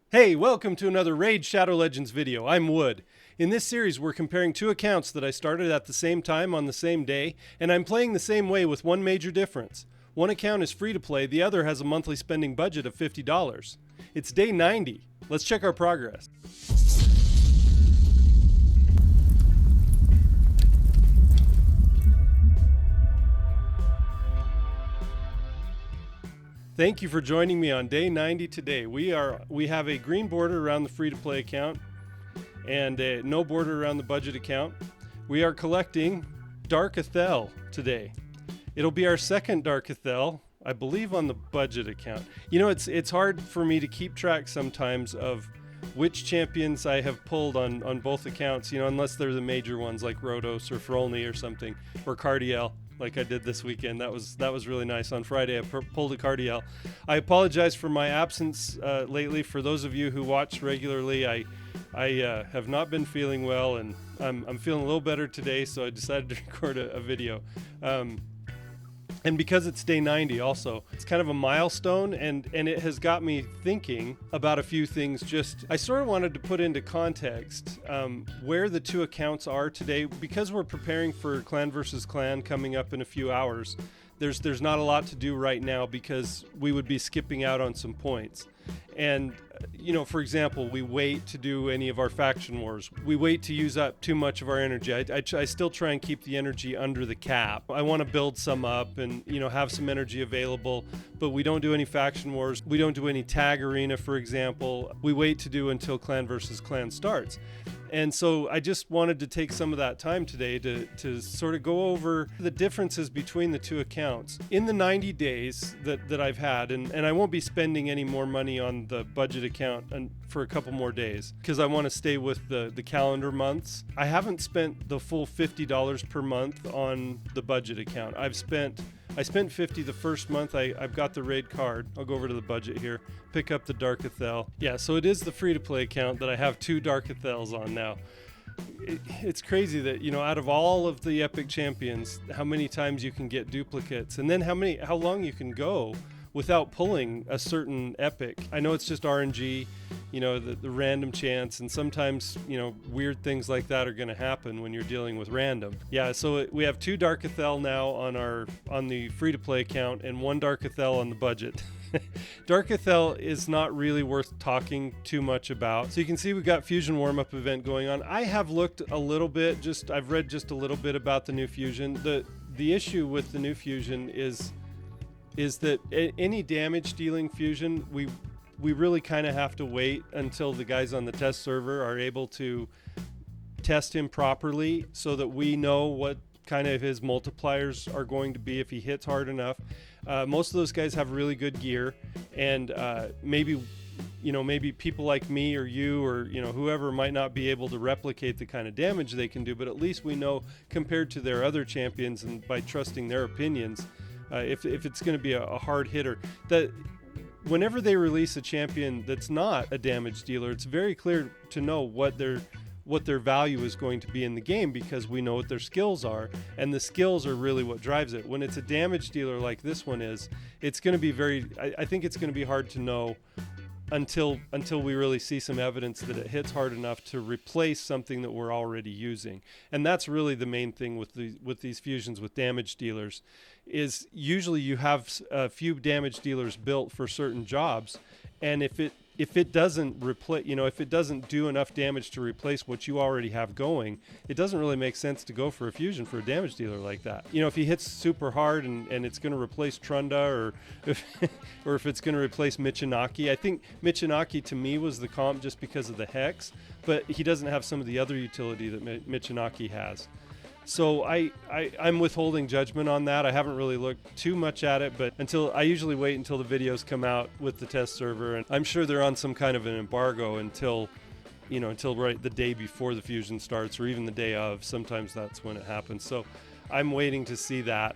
Hey, welcome to another Raid Shadow Legends video. I'm Wood. In this series, we're comparing two accounts that I started at the same time on the same day, and I'm playing the same way with one major difference. One account is free to play, the other has a monthly spending budget of $50. It's day 90. Let's check our progress. Thank you for joining me on day 90 today. We have a green border around the free-to-play account and no border around the budget account. We are collecting Dark Athel today. It'll be our second Dark Athel, I believe, on the budget account. You know, it's hard for me to keep track sometimes of which champions I have pulled on both accounts, you know, unless they're the major ones like Rhodos or Frolny or something, or Cardiel, like I did this weekend. That was really nice. On Friday, I pulled a Cardiel. I apologize for my absence lately. For those of you who watch regularly, I have not been feeling well, and I'm feeling a little better today, so I decided to record a video. And because it's day 90 also, it's kind of a milestone, and it has got me thinking about a few things. I sort of wanted to put into context where the two accounts are today, because we're preparing for Clan versus Clan coming up in a few hours. There's not a lot to do right now because we would be skipping out on some points. And, you know, for example, we wait to do any of our faction wars. We wait to use up too much of our energy. I still try and keep the energy under the cap. I want to build some up and, you know, have some energy available, but we don't do any faction wars. We don't do any tag arena, for example. We wait to do until Clan versus Clan starts. And so I just wanted to take some of that time today to sort of go over the differences between the two accounts. In the 90 days that I've had, and I won't be spending any more money on the budget account for a couple more days because I want to stay with the calendar months. I haven't spent the full $50 per month on the budget account. I spent $50 the first month. I've got the raid card. I'll go over to the budget here, pick up the Dark Athel. Yeah, so it is the free-to-play account that I have two Dark Athels on now. It's crazy that, you know, out of all of the epic champions, how many times you can get duplicates, and then how long you can go without pulling a certain epic. I know it's just RNG, you know, the random chance, and sometimes, you know, weird things like that are going to happen when you're dealing with random. Yeah, so we have two Dark Athel now on the free-to-play account and one Dark Athel on the budget. Dark Athel is not really worth talking too much about. So you can see we've got Fusion warm-up event going on. I have looked a little bit, I've read just a little bit about the new Fusion. The issue with the new Fusion is that any damage dealing Fusion, we really kind of have to wait until the guys on the test server are able to test him properly so that we know what kind of his multipliers are going to be if he hits hard enough. Most of those guys have really good gear, and maybe people like me or you or, you know, whoever might not be able to replicate the kind of damage they can do, but at least we know compared to their other champions, and by trusting their opinions, if it's going to be a hard hitter, that whenever they release a champion that's not a damage dealer, it's very clear to know what their value is going to be in the game, because we know what their skills are, and the skills are really what drives it. When it's a damage dealer like this one is, it's going to be I think it's going to be hard to know until we really see some evidence that it hits hard enough to replace something that we're already using. And that's really the main thing with these fusions with damage dealers, is usually you have a few damage dealers built for certain jobs, and if it doesn't replace, you know, if it doesn't do enough damage to replace what you already have going, it doesn't really make sense to go for a fusion for a damage dealer like that. You know, if he hits super hard and it's going to replace Trunda, or if it's going to replace Michinaki. I think Michinaki to me was the comp just because of the Hex, but he doesn't have some of the other utility that Michinaki has. So I'm withholding judgment on that. I haven't really looked too much at it, but I usually wait until the videos come out with the test server, and I'm sure they're on some kind of an embargo until right the day before the fusion starts, or even the day of. Sometimes that's when it happens. So I'm waiting to see that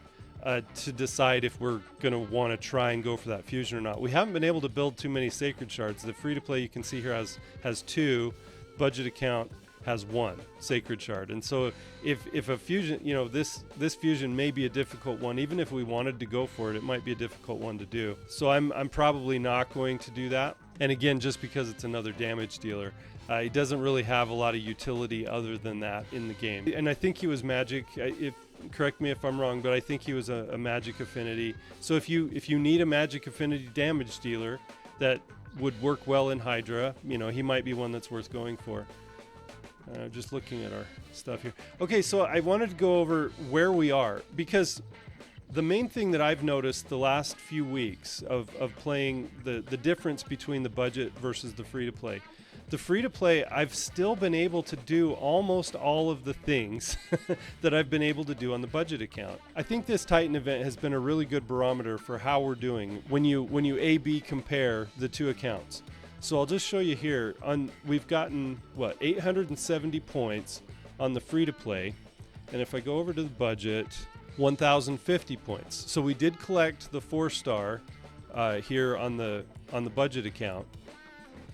to decide if we're going to want to try and go for that fusion or not. We haven't been able to build too many sacred shards. The free-to-play you can see here has two. Budget account has one sacred shard, and so if a fusion, you know, this fusion may be a difficult one. Even if we wanted to go for it, it might be a difficult one to do. So I'm probably not going to do that. And again, just because it's another damage dealer, it doesn't really have a lot of utility other than that in the game. And I think he was magic. Correct me if I'm wrong, but I think he was a magic affinity. So if you need a magic affinity damage dealer that would work well in Hydra, he might be one that's worth going for. Just looking at our stuff here. Okay, so I wanted to go over where we are, because the main thing that I've noticed the last few weeks of playing the difference between the budget versus the free-to-play. The free-to-play, I've still been able to do almost all of the things that I've been able to do on the budget account. I think this Titan event has been a really good barometer for how we're doing when you A/B compare the two accounts. So I'll just show you here. We've gotten, 870 points on the free-to-play. And if I go over to the budget, 1,050 points. So we did collect the 4-star here on the budget account.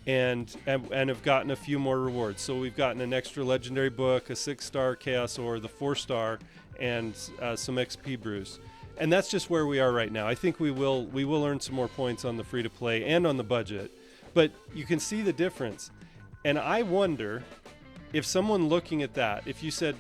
And have gotten a few more rewards. So we've gotten an extra legendary book, a 6-star Chaos Ore, the 4-star, and some XP brews. And that's just where we are right now. I think we will earn some more points on the free-to-play and on the budget. But you can see the difference. And I wonder if someone looking at that, if you said,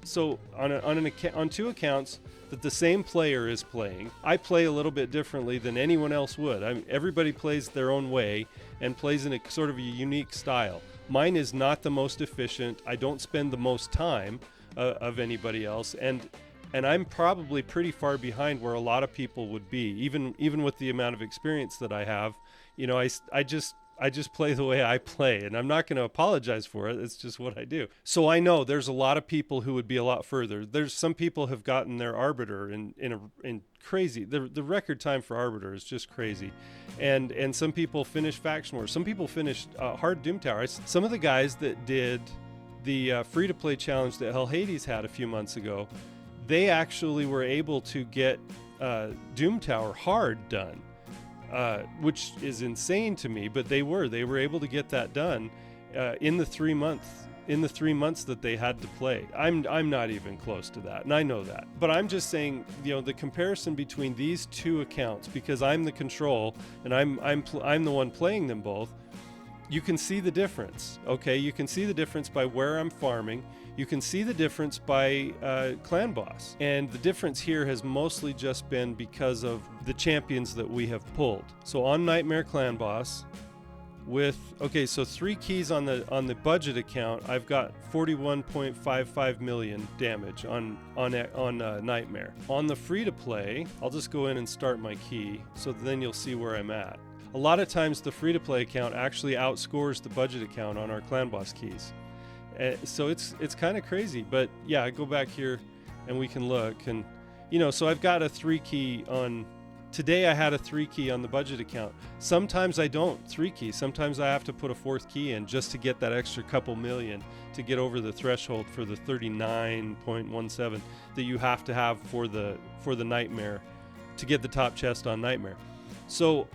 so on two accounts that the same player is playing, I play a little bit differently than anyone else would. Everybody plays their own way and plays in a sort of a unique style. Mine is not the most efficient. I don't spend the most time of anybody else, and I'm probably pretty far behind where a lot of people would be, even with the amount of experience that I have. I just play the way I play, and I'm not going to apologize for it. It's just what I do. So I know there's a lot of people who would be a lot further. There's some people have gotten their Arbiter in crazy. The record time for Arbiter is just crazy, and some people finish Faction Wars. Some people finished Hard Doom Tower. Some of the guys that did the free-to-play challenge that Hell Hades had a few months ago, they actually were able to get Doom Tower hard done. Which is insane to me, but they were able to get that done in the 3 months that they had to play. I'm not even close to that, and I know that. But I'm just saying, the comparison between these two accounts, because I'm the control and I'm the one playing them both. You can see the difference. Okay, you can see the difference by where I'm farming. You can see the difference by clan boss. And the difference here has mostly just been because of the champions that we have pulled. So on Nightmare clan boss, so 3 keys on the budget account, I've got 41.55 million damage on Nightmare. On the free to play, I'll just go in and start my key, so then you'll see where I'm at. A lot of times the free to play account actually outscores the budget account on our clan boss keys. So it's kind of crazy, but yeah, I go back here and we can look, and so I've got a 3 key on today. I had a 3 key on the budget account. Sometimes I don't 3 key. Sometimes I have to put a 4th key in just to get that extra couple million to get over the threshold for the 39.17 that you have to have for the Nightmare to get the top chest on Nightmare. So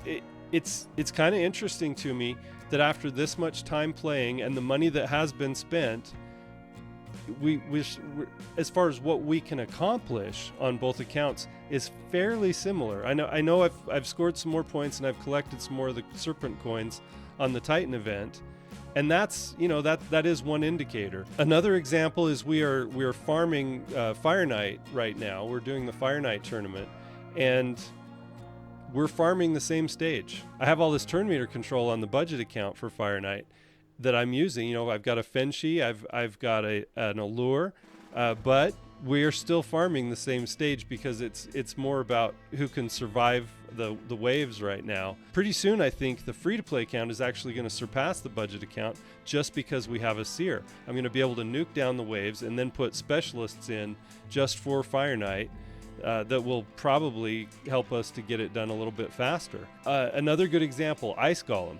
it's kind of interesting to me that after this much time playing and the money that has been spent, we as far as what we can accomplish on both accounts is fairly similar. I know I've scored some more points and I've collected some more of the Serpent coins on the Titan event, and that's that is one indicator. Another example is we are farming Fire Knight right now. We're doing the Fire Knight tournament, and we're farming the same stage. I have all this turn meter control on the budget account for Fire Knight that I'm using. I've got a Fenshi, I've got an Allure, but we're still farming the same stage because it's more about who can survive the waves right now. Pretty soon, I think the free-to-play account is actually going to surpass the budget account just because we have a Seer. I'm going to be able to nuke down the waves and then put specialists in just for Fire Knight. That will probably help us to get it done a little bit faster. Another good example, Ice Golem.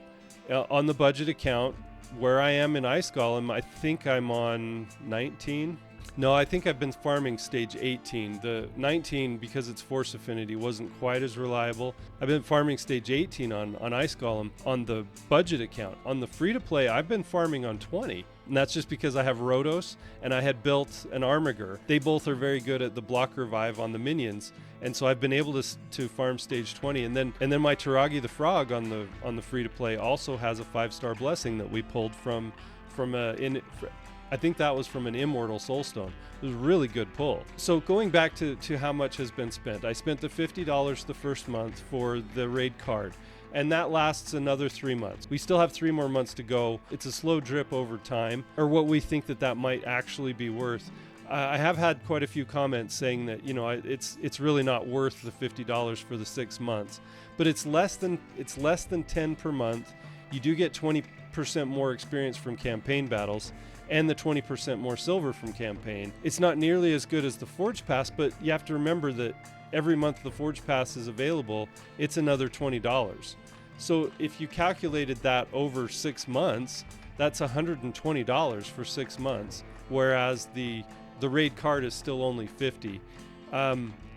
On the budget account, where I am in Ice Golem, I think I'm on 19. No, I think I've been farming stage 18. The 19, because it's Force Affinity, wasn't quite as reliable. I've been farming stage 18 on Ice Golem on the budget account. On the free-to-play, I've been farming on 20. And that's just because I have Rotos and I had built an Armiger. They both are very good at the block revive on the minions. And so I've been able to farm stage 20. And then my Taragi the Frog on the free to play also has a 5-star blessing that we pulled from I think that was from an Immortal Soulstone. It was a really good pull. So going back to how much has been spent, I spent the $50 the first month for the raid card, and that lasts another 3 months. We still have 3 more months to go. It's a slow drip over time, or what we think that might actually be worth. I have had quite a few comments saying that, you know, it's really not worth the $50 for the 6 months, but it's less than 10 per month. You do get 20% more experience from campaign battles and the 20% more silver from campaign. It's not nearly as good as the Forge Pass, but you have to remember that every month the Forge Pass is available, it's another $20. So if you calculated that over 6 months, that's $120 for 6 months, whereas the raid card is still only $50.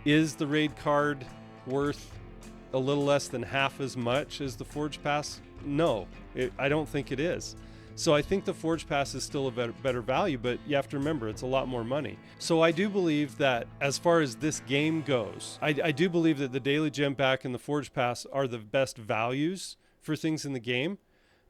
Is the raid card worth a little less than half as much as the Forge Pass? No, I don't think it is. So I think the Forge Pass is still a better value, but you have to remember it's a lot more money. So I do believe that as far as this game goes, I do believe that the Daily Gem Pack and the Forge Pass are the best values for things in the game,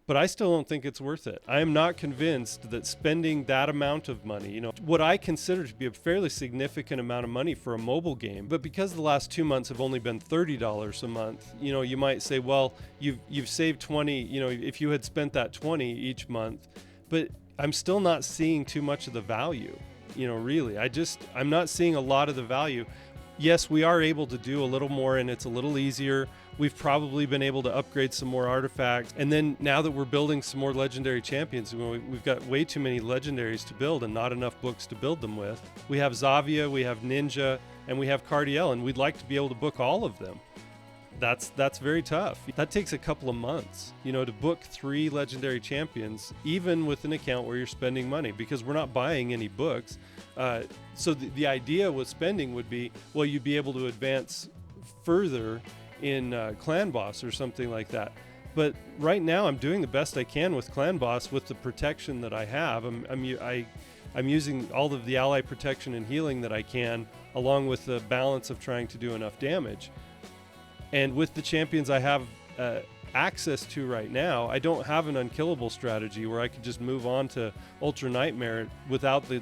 but I still don't think it's worth it. I am not convinced that spending that amount of money, you know, what I consider to be a fairly significant amount of money for a mobile game, but because the last 2 months have only been $30 a month, you know, you might say, well, you've saved 20, you know, if you had spent that 20 each month, but I'm still not seeing too much of the value, you know, really. I'm not seeing a lot of the value. Yes, we are able to do a little more and it's a little easier. We've probably been able to upgrade some more artifacts. And then now that we're building some more legendary champions, we've got way too many legendaries to build and not enough books to build them with. We have Zavia, we have Ninja, and we have Cardiel, and we'd like to be able to book all of them. That's very tough. That takes a couple of months, you know, to book 3 legendary champions, even with an account where you're spending money, because we're not buying any books. So the idea with spending would be, well, you'd be able to advance further in Clan Boss or something like that. But right now I'm doing the best I can with Clan Boss with the protection that I have. I'm using all of the ally protection and healing that I can, along with the balance of trying to do enough damage. And with the champions I have access to right now, I don't have an unkillable strategy where I could just move on to Ultra Nightmare without the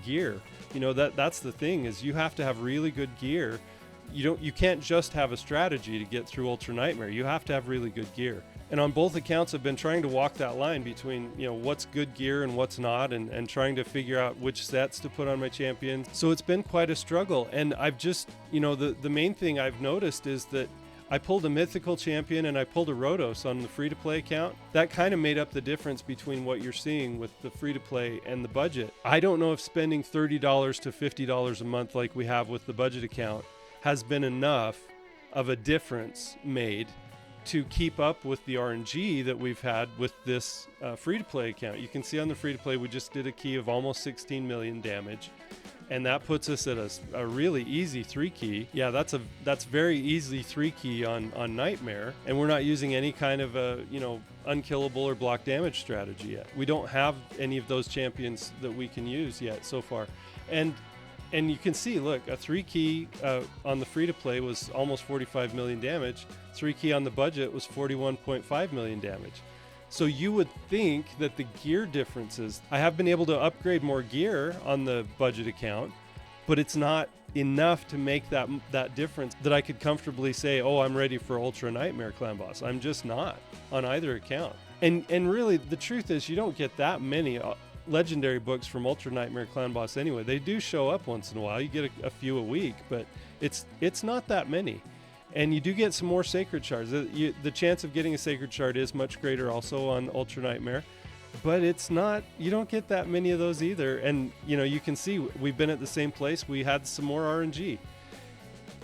gear. You know, that's the thing, is you have to have really good gear. You can't just have a strategy to get through Ultra Nightmare. You have to have really good gear. And on both accounts, I've been trying to walk that line between, you know, what's good gear and what's not, and trying to figure out which sets to put on my champions. So it's been quite a struggle. And I've just, you know, the main thing I've noticed is that I pulled a mythical champion and I pulled a Rotos on the free-to-play account. That kind of made up the difference between what you're seeing with the free-to-play and the budget. I don't know if spending $30 to $50 a month like we have with the budget account has been enough of a difference made to keep up with the RNG that we've had with this free-to-play account. You can see on the free-to-play we just did a key of almost 16 million damage, and that puts us at a really easy 3-key. Yeah, that's very easy 3-key on Nightmare, and we're not using any kind of a, you know, unkillable or block damage strategy yet. We don't have any of those champions that we can use yet so far. And you can see, look, a 3-key on the free-to-play was almost 45 million damage. 3-key on the budget was 41.5 million damage. So you would think that the gear differences, I have been able to upgrade more gear on the budget account, but it's not enough to make that difference that I could comfortably say, oh, I'm ready for Ultra Nightmare Clan Boss. I'm just not on either account. And really, the truth is, you don't get that many legendary books from Ultra Nightmare Clan Boss anyway. They do show up once in a while. You get a few a week, but it's not that many. And you do get some more sacred shards. The chance of getting a sacred shard is much greater also on Ultra Nightmare, but it's not, you don't get that many of those either. And you know, you can see we've been at the same place. We had some more RNG.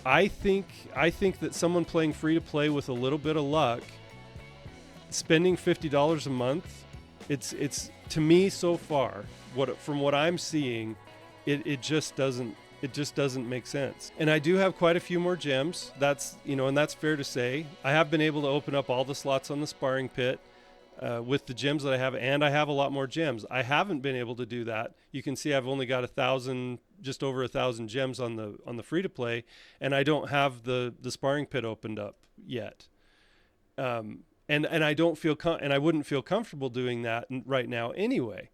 I think that someone playing free to play with a little bit of luck, spending $50 a month, it's to me so far, from what I'm seeing, it just doesn't make sense. And I do have quite a few more gems. That's, you know, and that's fair to say. I have been able to open up all the slots on the sparring pit. with the gems that I have, and I have a lot more gems. I haven't been able to do that. You can see I've only got 1,000, just over 1,000 gems on the free to play, and I don't have the sparring pit opened up yet. And I don't feel and I wouldn't feel comfortable doing that right now anyway,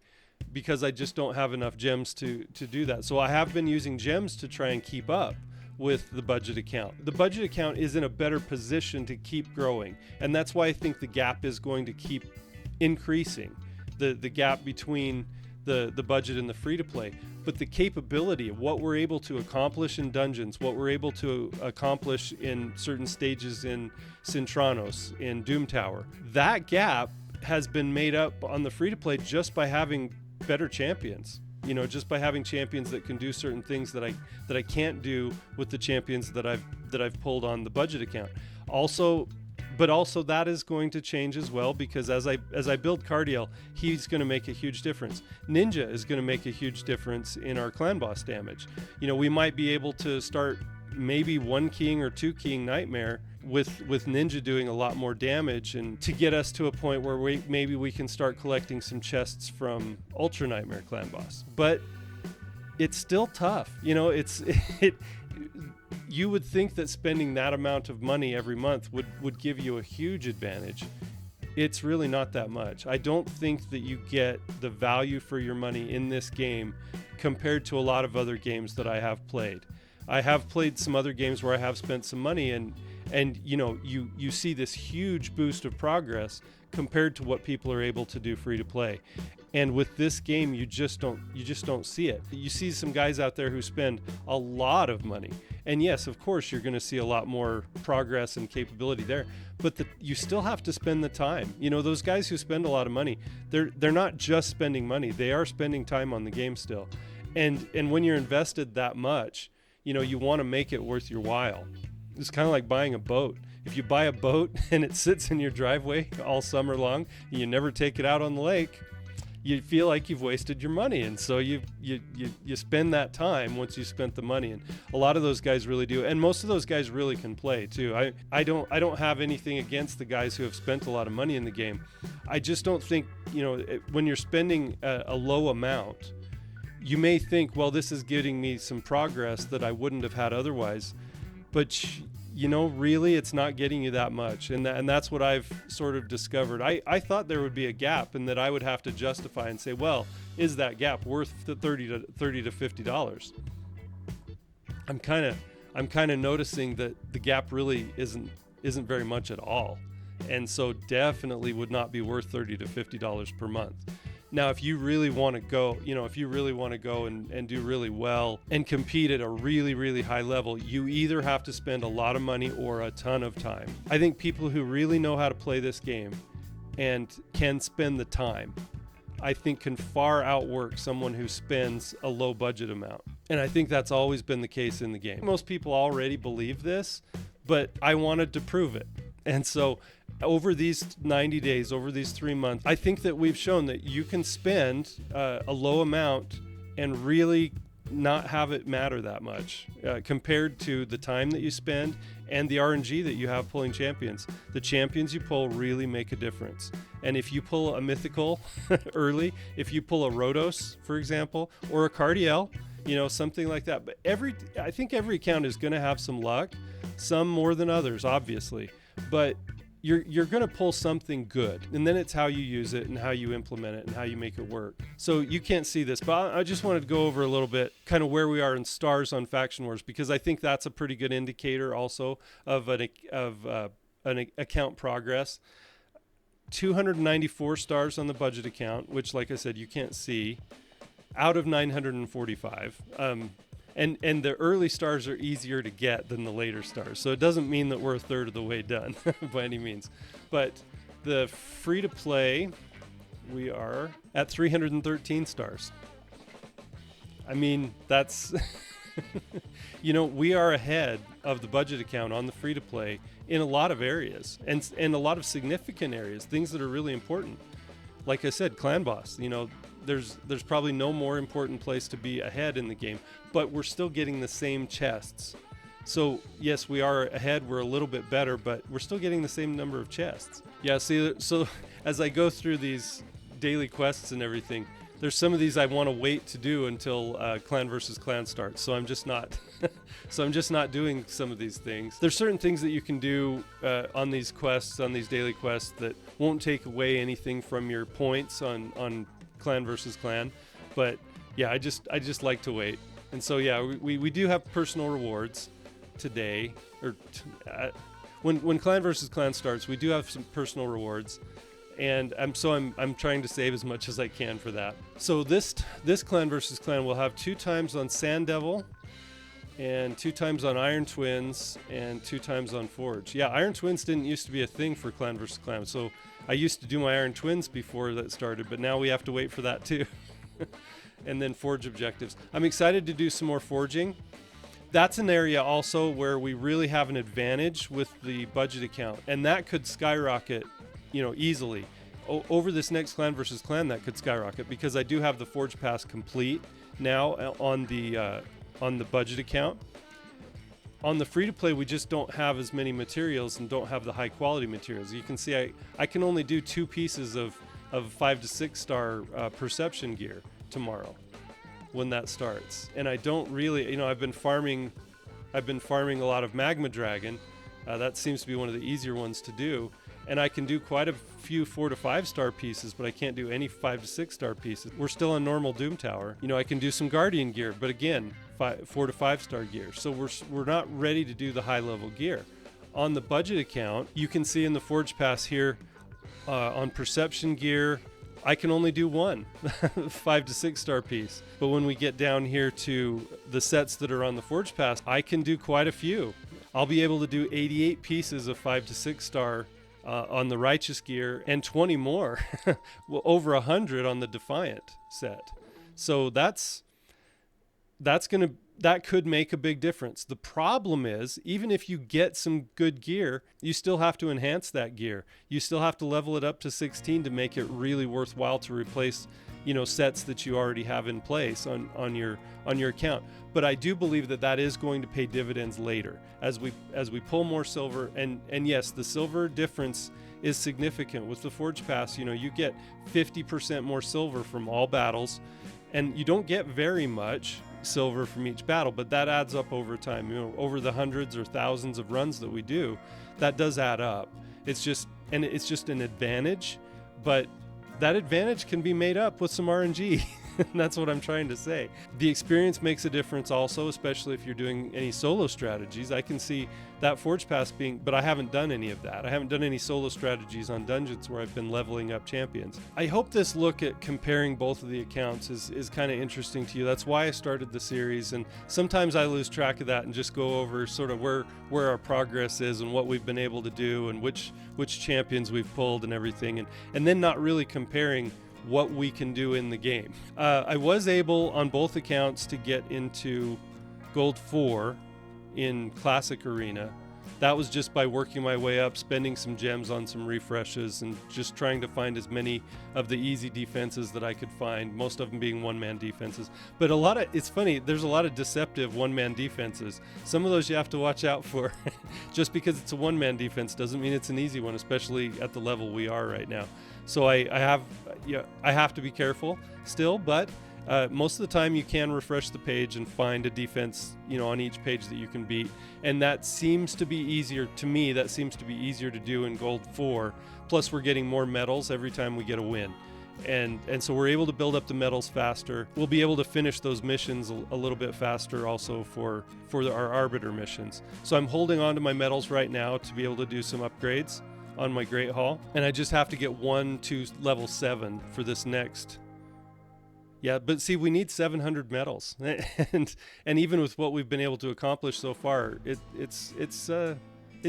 because I just don't have enough gems to do that. So I have been using gems to try and keep up with the budget account. The budget account is in a better position to keep growing, and that's why I think the gap is going to keep increasing, the gap between the budget and the free to play. But the capability of what we're able to accomplish in dungeons, what we're able to accomplish in certain stages in Cintranos, in Doom Tower, that gap has been made up on the free to play just by having better champions. You know, just by having champions that can do certain things that I can't do with the champions that I've pulled on the budget account. Also that is going to change as well, because as I build Cardiel, he's going to make a huge difference. Ninja is going to make a huge difference in our clan boss damage. You know, we might be able to start maybe 1 keying or 2 keying Nightmare with Ninja doing a lot more damage, and to get us to a point where maybe we can start collecting some chests from Ultra Nightmare clan boss. But it's still tough. You know, you would think that spending that amount of money every month would give you a huge advantage. It's really not that much. I don't think that you get the value for your money in this game compared to a lot of other games that I have played. I have played some other games where I have spent some money, and you know, you see this huge boost of progress compared to what people are able to do free to play. And with this game, you just don't see it. You see some guys out there who spend a lot of money, and yes, of course, you're going to see a lot more progress and capability there. But you still have to spend the time. You know, those guys who spend a lot of money, they're not just spending money; they are spending time on the game still. And when you're invested that much, you know, you want to make it worth your while. It's kind of like buying a boat. If you buy a boat and it sits in your driveway all summer long, you never take it out on the lake, you feel like you've wasted your money. And so you spend that time once you spent the money. And a lot of those guys really do. And most of those guys really can play too. I don't have anything against the guys who have spent a lot of money in the game. I just don't think, you know, when you're spending a low amount, you may think, well, this is getting me some progress that I wouldn't have had otherwise. But, you know, really, it's not getting you that much. And that's what I've sort of discovered. I thought there would be a gap, and that I would have to justify and say, well, is that gap worth the $30 to $50? I'm kind of noticing that the gap really isn't very much at all. And so definitely would not be worth $30 to $50 per month. Now, if you really want to go, and do really well and compete at a really, really high level, you either have to spend a lot of money or a ton of time. I think people who really know how to play this game and can spend the time, I think can far outwork someone who spends a low budget amount. And I think that's always been the case in the game. Most people already believe this, but I wanted to prove it. And so over these 90 days, over these 3 months, I think that we've shown that you can spend a low amount and really not have it matter that much compared to the time that you spend and the RNG that you have pulling champions. The champions you pull really make a difference. And if you pull a mythical early, if you pull a Rhodos, for example, or a Cardiel, you know, something like that. But I think every account is going to have some luck, some more than others, obviously. But you're going to pull something good, and then it's how you use it and how you implement it and how you make it work. So you can't see this, but I just wanted to go over a little bit kind of where we are in stars on Faction Wars, because I think that's a pretty good indicator also of an account progress. 294 stars on the budget account, which, like I said, you can't see, out of 945. And the early stars are easier to get than the later stars. So it doesn't mean that we're a third of the way done by any means. But the free-to-play, we are at 313 stars. I mean, that's... you know, we are ahead of the budget account on the free-to-play in a lot of areas. And a lot of significant areas, things that are really important. Like I said, Clan Boss, you know, there's probably no more important place to be ahead in the game, but we're still getting the same chests. So yes, we are ahead, we're a little bit better, but we're still getting the same number of chests. Yeah, see, so as I go through these daily quests and everything, there's some of these I want to wait to do until clan versus clan starts. So I'm just not doing some of these things. There's certain things that you can do on these quests, on these daily quests, that won't take away anything from your points on clan versus clan. But yeah, I just like to wait. And so yeah, we do have personal rewards today, or when clan versus clan starts, we do have some personal rewards. And I'm trying to save as much as I can for that. So this clan versus clan will have 2 times on Sand Devil, and 2 times on Iron Twins, and 2 times on Forge. Yeah, Iron Twins didn't used to be a thing for clan versus clan. So I used to do my Iron Twins before that started, but now we have to wait for that too. And then Forge objectives. I'm excited to do some more forging. That's an area also where we really have an advantage with the budget account, and that could skyrocket, easily. Over this next clan versus clan, that could skyrocket, because I do have the Forge Pass complete now on the budget account. On the free-to-play, we just don't have as many materials and don't have the high-quality materials. You can see I can only do 2 pieces of 5 to 6 star perception gear tomorrow when that starts. And I don't really, I've been farming a lot of Magma Dragon. That seems to be one of the easier ones to do. And I can do quite a few 4 to 5 star pieces, but I can't do any 5 to 6 star pieces. We're still on normal Doom Tower. I can do some Guardian gear, but again, 4 to 5 star gear. So we're not ready to do the high level gear. On the budget account, you can see in the Forge Pass here, on perception gear, I can only do 1 5 to 6 star piece. But when we get down here to the sets that are on the Forge Pass, I can do quite a few. I'll be able to do 88 pieces of 5 to 6 star on the Righteous gear, and 20 more, well, over 100 on the Defiant set. So that could make a big difference. The problem is, even if you get some good gear, you still have to enhance that gear. You still have to level it up to 16 to make it really worthwhile to replace, sets that you already have in place on your account. But I do believe that is going to pay dividends later as we pull more silver. And yes, the silver difference is significant with the Forge Pass. You get 50% more silver from all battles, and you don't get very much silver from each battle, but that adds up over time. Over the hundreds or thousands of runs that we do, that does add up. It's just an advantage, but that advantage can be made up with some RNG. That's what I'm trying to say. The experience makes a difference also, especially if you're doing any solo strategies. I can see that Forge Pass but I haven't done any of that. I haven't done any solo strategies on dungeons where I've been leveling up champions. I hope this look at comparing both of the accounts is kind of interesting to you. That's why I started the series, and sometimes I lose track of that and just go over sort of where our progress is and what we've been able to do and which champions we've pulled and everything, and then not really comparing what we can do in the game. I was able on both accounts to get into Gold 4 in Classic Arena. That was just by working my way up, spending some gems on some refreshes, and just trying to find as many of the easy defenses that I could find, most of them being one-man defenses. But it's funny, there's a lot of deceptive one-man defenses. Some of those you have to watch out for. Just because it's a one-man defense doesn't mean it's an easy one, especially at the level we are right now. So I have to be careful still, but most of the time you can refresh the page and find a defense, on each page that you can beat. And that seems to be easier to me. That seems to be easier to do in Gold 4. Plus we're getting more medals every time we get a win. And so we're able to build up the medals faster. We'll be able to finish those missions a little bit faster also for our Arbiter missions. So I'm holding on to my medals right now to be able to do some upgrades on my Great Hall, and I just have to get 1 to level 7 for this next. Yeah, but see, we need 700 medals, and even with what we've been able to accomplish so far, it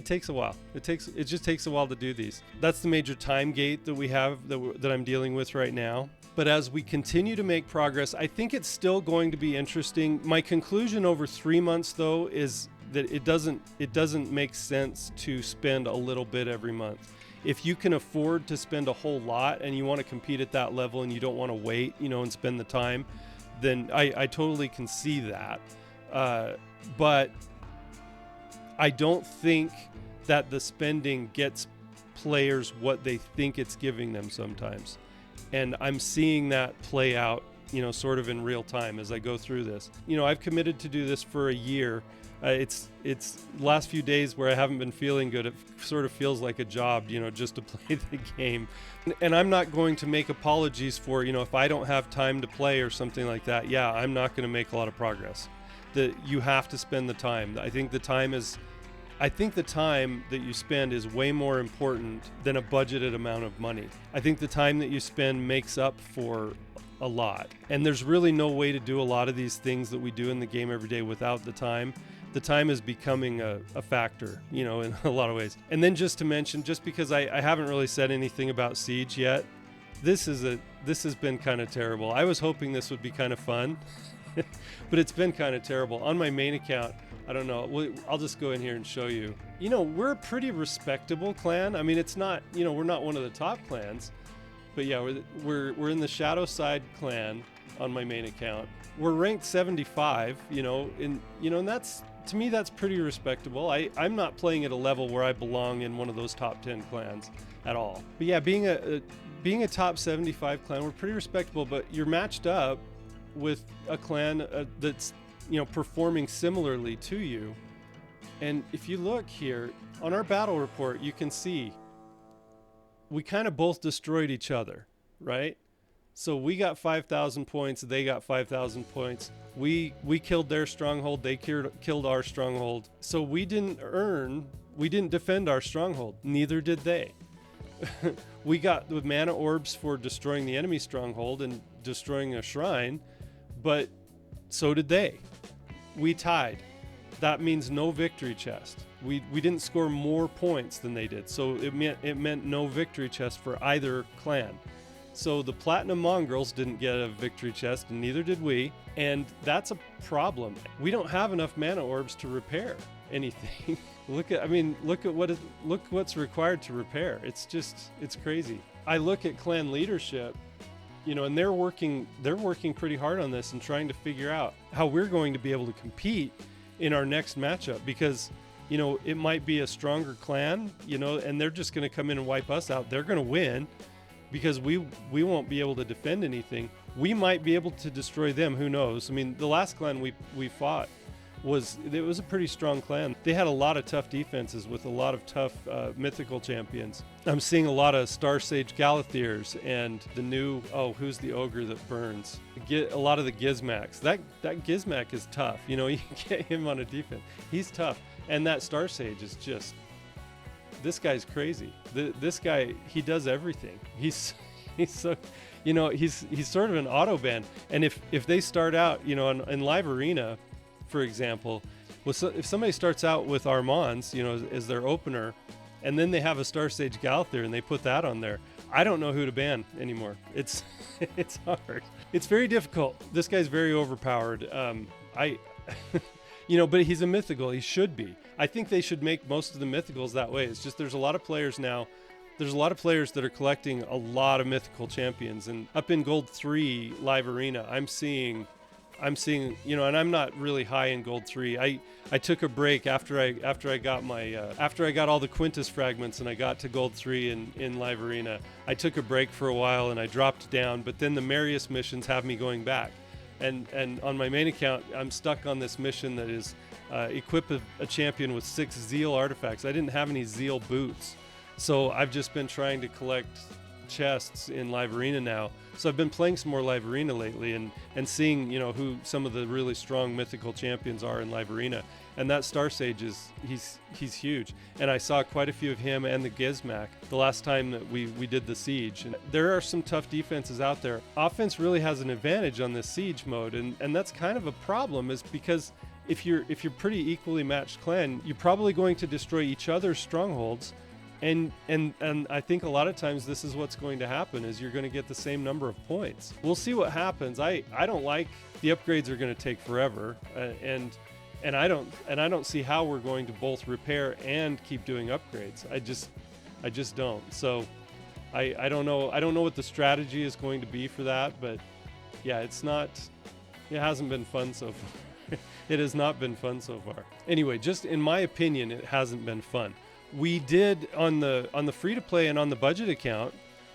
takes a while. It just takes a while to do these. That's the major time gate that we have that I'm dealing with right now. But as we continue to make progress, I think it's still going to be interesting. My conclusion over 3 months, though, is that it doesn't make sense to spend a little bit every month. If you can afford to spend a whole lot and you want to compete at that level and you don't want to wait, and spend the time, then I totally can see that. But I don't think that the spending gets players what they think it's giving them sometimes. And I'm seeing that play out, sort of in real time as I go through this. I've committed to do this for a year. It's last few days where I haven't been feeling good. It sort of feels like a job, just to play the game. And I'm not going to make apologies for, if I don't have time to play or something like that. Yeah, I'm not going to make a lot of progress. That you have to spend the time. I think the time that you spend is way more important than a budgeted amount of money. I think the time that you spend makes up for a lot. And there's really no way to do a lot of these things that we do in the game every day without the time. The time is becoming a factor, in a lot of ways. And then just to mention, just because I haven't really said anything about Siege yet, this has been kind of terrible. I was hoping this would be kind of fun, but it's been kind of terrible. On my main account, I don't know, I'll just go in here and show you. We're a pretty respectable clan. I mean, it's not, we're not one of the top clans, but yeah, we're in the Shadow Side clan on my main account. We're ranked 75, and that's, to me, that's pretty respectable. I'm not playing at a level where I belong in one of those top 10 clans at all. But yeah, being a top 75 clan, we're pretty respectable, but you're matched up with a clan that's, performing similarly to you. And if you look here on our battle report, you can see we kind of both destroyed each other, right? So we got 5,000 points, they got 5,000 points. We killed their stronghold, they killed our stronghold. So we didn't defend our stronghold, neither did they. We got the mana orbs for destroying the enemy stronghold and destroying a shrine, but so did they. We tied. That means no victory chest. We didn't score more points than they did, so it meant no victory chest for either clan. So the Platinum Mongrels didn't get a victory chest, and neither did we, and that's a problem. We don't have enough mana orbs to repair anything. Look what's required to repair. It's crazy. I look at clan leadership, and they're working pretty hard on this and trying to figure out how we're going to be able to compete in our next matchup, because it might be a stronger clan, and they're just going to come in and wipe us out. They're going to win because we won't be able to defend anything. We might be able to destroy them, who knows? I mean, the last clan we fought was a pretty strong clan. They had a lot of tough defenses with a lot of tough mythical champions. I'm seeing a lot of Star Sage Galathirs and the new, who's the ogre that burns? A lot of the Gizmacs. That Gizmac is tough. You can get him on a defense. He's tough. And that Star Sage is just, this guy's crazy. This guy, he does everything. He's so, he's sort of an auto ban. And if they start out, in live arena, for example, if somebody starts out with Armands, as their opener, and then they have a Star Sage Galathir and they put that on there, I don't know who to ban anymore. It's hard. It's very difficult. This guy's very overpowered. But he's a mythical. He should be. I think they should make most of the mythicals that way. It's just there's a lot of players now. There's a lot of players that are collecting a lot of mythical champions, and up in Gold 3 live arena, I'm seeing, and I'm not really high in Gold 3. I took a break after I got all the Quintus fragments and I got to Gold 3 in live arena. I took a break for a while and I dropped down, but then the Marius missions have me going back. And on my main account, I'm stuck on this mission that is equip a champion with 6 Zeal artifacts. I didn't have any Zeal boots, so I've just been trying to collect chests in live arena now. So I've been playing some more live arena lately and seeing who some of the really strong mythical champions are in live arena. And that Star Sage he's huge. And I saw quite a few of him and the Gizmac the last time that we did the siege. And there are some tough defenses out there. Offense really has an advantage on this siege mode, and that's kind of a problem, is because if you're pretty equally matched clan, you're probably going to destroy each other's strongholds. And I think a lot of times this is what's going to happen, is you're going to get the same number of points. We'll see what happens. I don't like the upgrades are going to take forever, and I don't see how we're going to both repair and keep doing upgrades. I just don't. So I don't know what the strategy is going to be for that, but yeah, it hasn't been fun so far. It has not been fun so far. Anyway, just in my opinion, it hasn't been fun. We did on the free to play and on the budget account,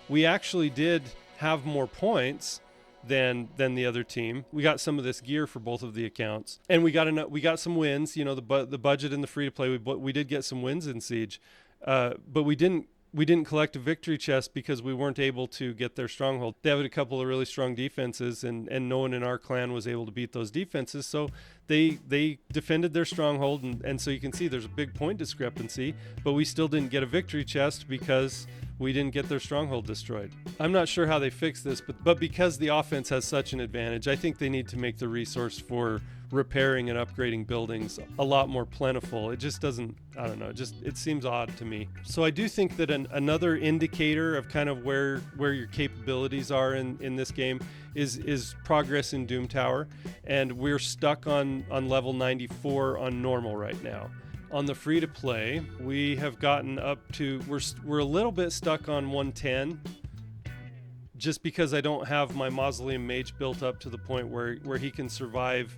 we actually did have more points than the other team. We got some of this gear for both of the accounts, and we got some wins. You know, the budget and the free to play, we did get some wins in Siege, but we didn't collect a victory chest because we weren't able to get their stronghold. They have a couple of really strong defenses, and no one in our clan was able to beat those defenses, so they defended their stronghold, and so you can see there's a big point discrepancy, but we still didn't get a victory chest because we didn't get their stronghold destroyed. I'm not sure how they fix this, but because the offense has such an advantage, I think they need to make the resource for repairing and upgrading buildings a lot more plentiful. It just doesn't, I don't know, it seems odd to me. So I do think that another indicator of kind of where your capabilities are in this game is progress in Doom Tower, and we're stuck on level 94 on normal right now. On the free to play, we have gotten up to, we're a little bit stuck on 110, just because I don't have my Mausoleum Mage built up to the point where he can survive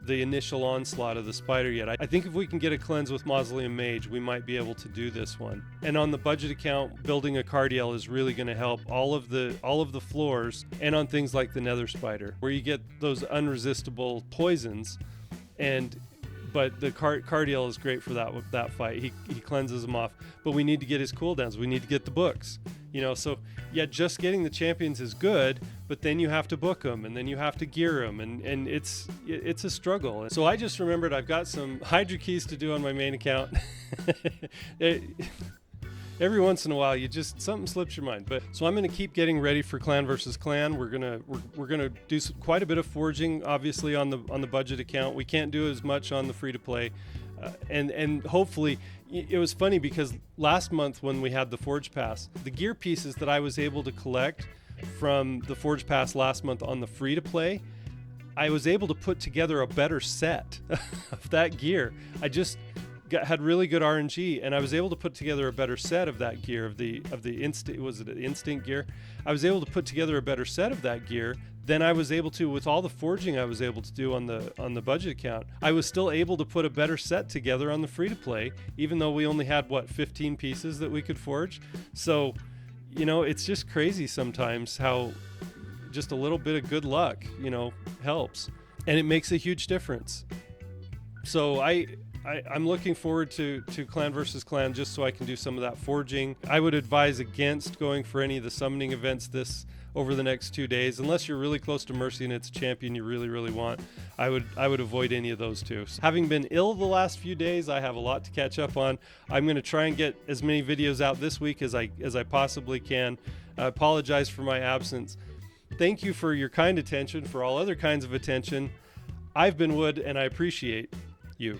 the initial onslaught of the spider yet. I think if we can get a cleanse with Mausoleum Mage, we might be able to do this one. And on the budget account, building a Cardiel is really going to help all of the floors, and on things like the Nether Spider, where you get those unresistible poisons, but the Cardiel is great for that fight. He cleanses them off, but we need to get his cooldowns. We need to get the books, you know. So yeah, just getting the champions is good, but then you have to book them, and then you have to gear them, and it's a struggle. So I just remembered I've got some Hydra keys to do on my main account. Every once in a while, something slips your mind. But so I'm going to keep getting ready for clan versus clan. We're gonna do quite a bit of forging, obviously on the budget account. We can't do as much on the free to play, and hopefully, it was funny because last month when we had the Forge Pass, the gear pieces that I was able to collect from the Forge Pass last month on the free to play, I was able to put together a better set of that gear. I just had really good RNG, and I was able to put together a better set of that gear, of the instinct gear. I was able to put together a better set of that gear than I was able to with all the forging I was able to do on the budget account. I was still able to put a better set together on the free to play, even though we only had 15 pieces that we could forge. So, you know, it's just crazy sometimes how just a little bit of good luck, you know, helps, and it makes a huge difference. So I'm looking forward to clan versus clan, just so I can do some of that forging. I would advise against going for any of the summoning events over the next 2 days, unless you're really close to Mercy and it's a champion you really, really want. I would avoid any of those two. So, having been ill the last few days, I have a lot to catch up on. I'm going to try and get as many videos out this week as I possibly can. I apologize for my absence. Thank you for your kind attention, for all other kinds of attention. I've been Wood, and I appreciate you.